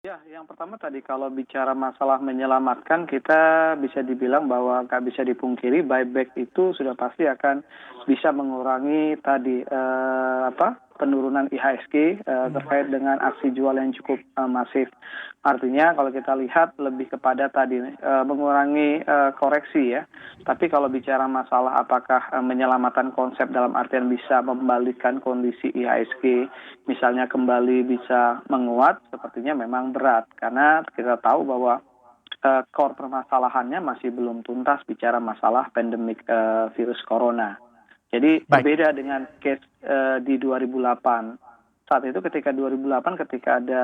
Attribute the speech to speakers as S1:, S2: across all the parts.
S1: Ya, yang pertama tadi kalau bicara masalah menyelamatkan, kita bisa dibilang bahwa nggak bisa dipungkiri buyback itu sudah pasti akan bisa mengurangi tadi penurunan IHSG terkait dengan aksi jual yang cukup masif. Artinya kalau kita lihat lebih kepada tadi mengurangi koreksi ya. Tapi kalau bicara masalah apakah menyelamatkan konsep dalam artian bisa membalikan kondisi IHSG misalnya kembali bisa menguat, sepertinya memang berat karena kita tahu bahwa core permasalahannya masih belum tuntas bicara masalah pandemik virus corona. Jadi
S2: Baik.
S1: berbeda dengan case di 2008. Saat itu ketika 2008 ketika ada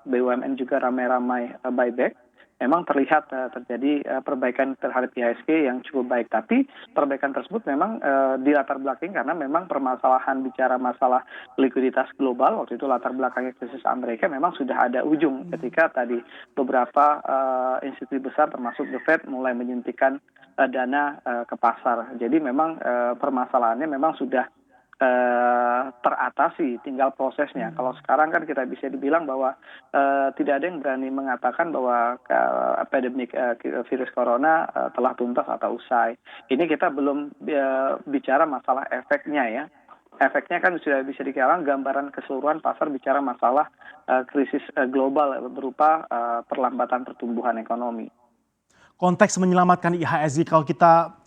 S1: BUMN juga ramai-ramai buyback, memang terlihat terjadi perbaikan terhadap IHSG yang cukup baik. Tapi perbaikan tersebut memang dilatar belakangi karena memang permasalahan bicara masalah likuiditas global waktu itu latar belakangnya krisis Amerika memang sudah ada ujung ketika tadi beberapa institusi besar termasuk The Fed mulai menyuntikkan dana ke pasar. Jadi memang permasalahannya memang sudah teratasi, tinggal prosesnya. Kalau sekarang kan kita bisa dibilang bahwa tidak ada yang berani mengatakan bahwa pandemik virus corona telah tuntas atau usai. Ini kita belum bicara masalah efeknya ya. Efeknya kan sudah bisa dikatakan gambaran keseluruhan pasar bicara masalah krisis global berupa perlambatan pertumbuhan ekonomi.
S2: Konteks menyelamatkan IHSG kalau kita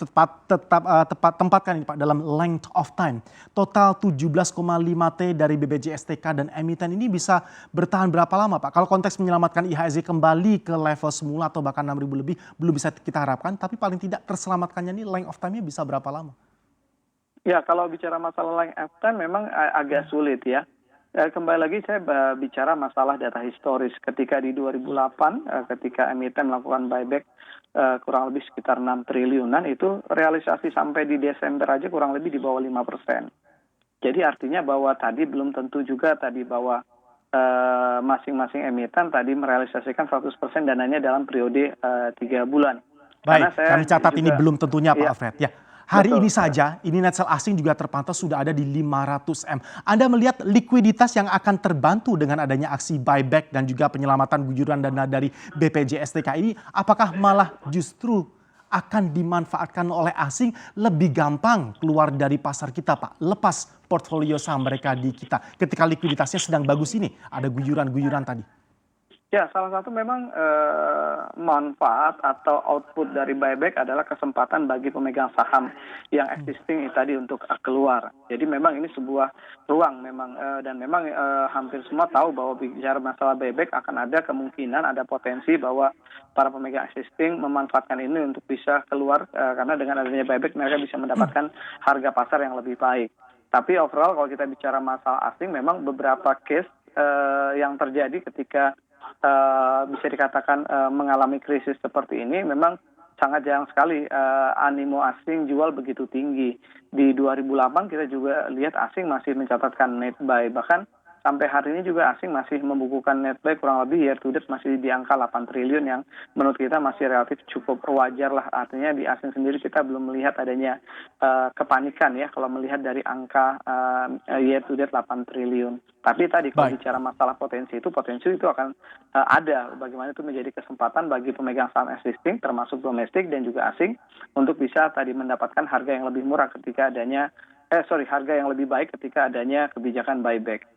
S2: tempatkan ini Pak dalam length of time. Total 17,5 T dari BPJSTK dan emiten ini bisa bertahan berapa lama Pak? Kalau konteks menyelamatkan IHSG kembali ke level semula atau bahkan 6.000 lebih belum bisa kita harapkan, tapi paling tidak terselamatkannya ini length of time-nya bisa berapa lama?
S1: Ya, kalau bicara masalah length of time memang agak sulit ya. Kembali lagi saya bicara masalah data historis. Ketika di 2008, ketika emiten melakukan buyback kurang lebih sekitar 6 triliunan, itu realisasi sampai di Desember aja kurang lebih di bawah 5%. Jadi artinya bahwa tadi belum tentu juga tadi bahwa masing-masing emiten tadi merealisasikan 100% dananya dalam periode 3 bulan. Karena
S2: Baik,
S1: saya
S2: kami catat ini
S1: juga,
S2: belum tentunya Pak
S1: ya
S2: Alfred. Ya, hari ini
S1: betul.
S2: saja ini net sell asing juga terpantau sudah ada di 500 M. Anda melihat likuiditas yang akan terbantu dengan adanya aksi buyback dan juga penyelamatan gujuran dana dari BPJSTK ini, apakah malah justru akan dimanfaatkan oleh asing lebih gampang keluar dari pasar kita Pak, lepas portfolio saham mereka di kita ketika likuiditasnya sedang bagus ini, ada gujuran-gujuran tadi.
S1: Ya, salah satu memang manfaat atau output dari buyback adalah kesempatan bagi pemegang saham yang existing tadi untuk keluar. Jadi memang ini sebuah ruang memang dan memang hampir semua tahu bahwa bicara masalah buyback akan ada kemungkinan, ada potensi bahwa para pemegang existing memanfaatkan ini untuk bisa keluar karena dengan adanya buyback mereka bisa mendapatkan harga pasar yang lebih baik. Tapi overall kalau kita bicara masalah asing memang beberapa case yang terjadi ketika bisa dikatakan mengalami krisis seperti ini memang sangat jarang sekali animo asing jual begitu tinggi. Di 2008 kita juga lihat asing masih mencatatkan net buy, bahkan sampai hari ini juga asing masih membukukan net buy kurang lebih year to date masih di angka 8 triliun yang menurut kita masih relatif cukup wajar lah. Artinya di asing sendiri kita belum melihat adanya kepanikan ya kalau melihat dari angka year to date 8 triliun. Tapi tadi kalau
S2: Baik.
S1: bicara masalah potensi itu akan ada. Bagaimana itu menjadi kesempatan bagi pemegang saham existing termasuk domestik dan juga asing untuk bisa tadi mendapatkan harga yang lebih murah ketika adanya harga yang lebih baik ketika adanya kebijakan buyback.